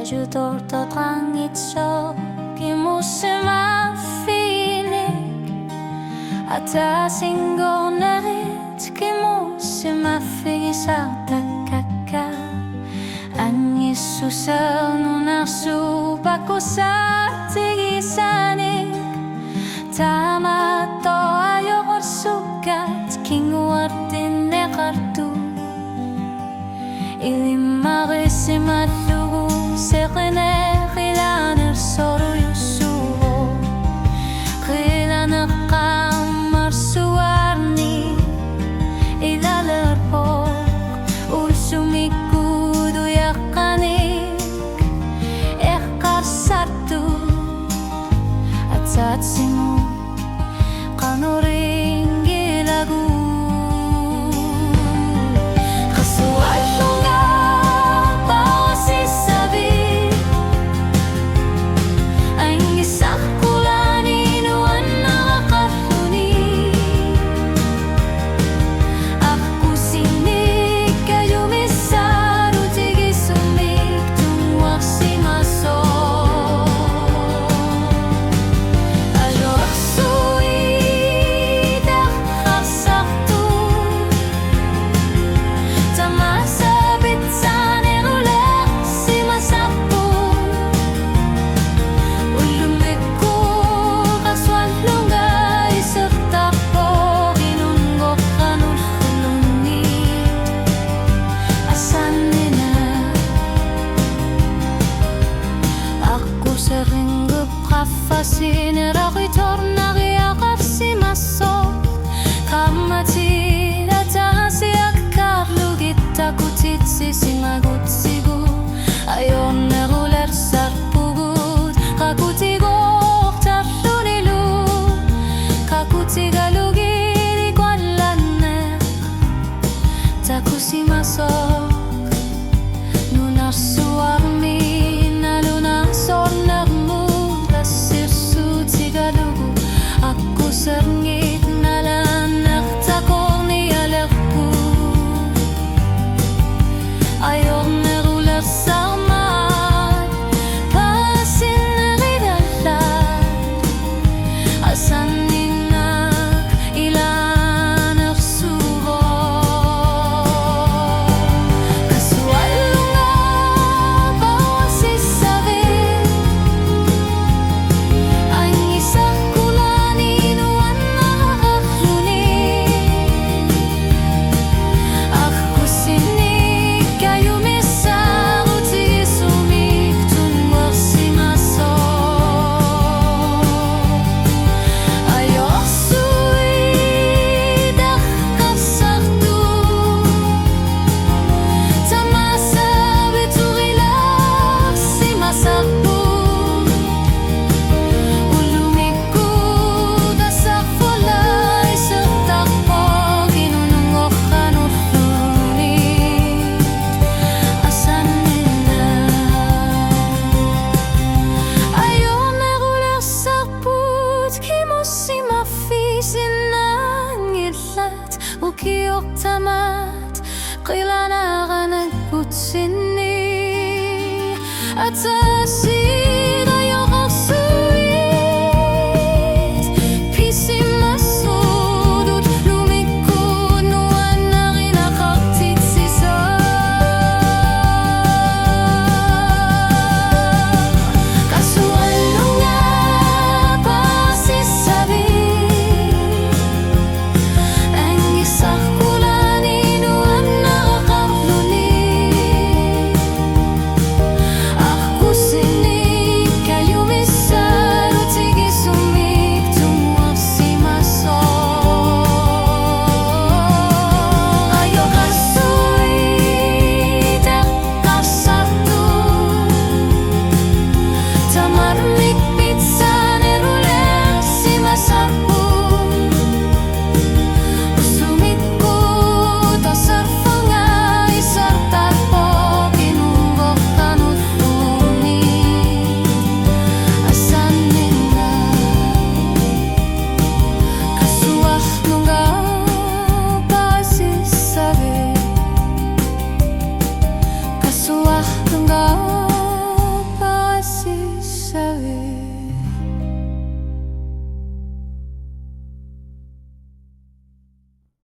주돌 도당이쳐 기무스마 feeling 아타신 거나릿 기무스마 fisa takaka Ang isusal nunasuba ko sa tigisanig Tama to ayokor sukat kinguartin ne kartu Ilimagisimat lugu sekene khilaner soru yusuho Khilaner kamar suwarni ilalerpok Usumikudu yakanik Ekar sartu At satsimu kanuring gilagu Sinera ritorna riagarsi masso Kamati datasi akarlu gitta kutitsi simagutsigu Ayon neruler sarpugut Kakutigo tarlunilu Kakutigalugiri kwallanne Takusi masso Nunar suarmi naluna sornermu Aku sengit nalanak takor ni alerpu Ayor neruler sarmat Pasin neridalat Asan nina ilan ersuho Kasualunga bawasi sabit Ang isang Ukiok tamat Qilana ganag putsini Atasi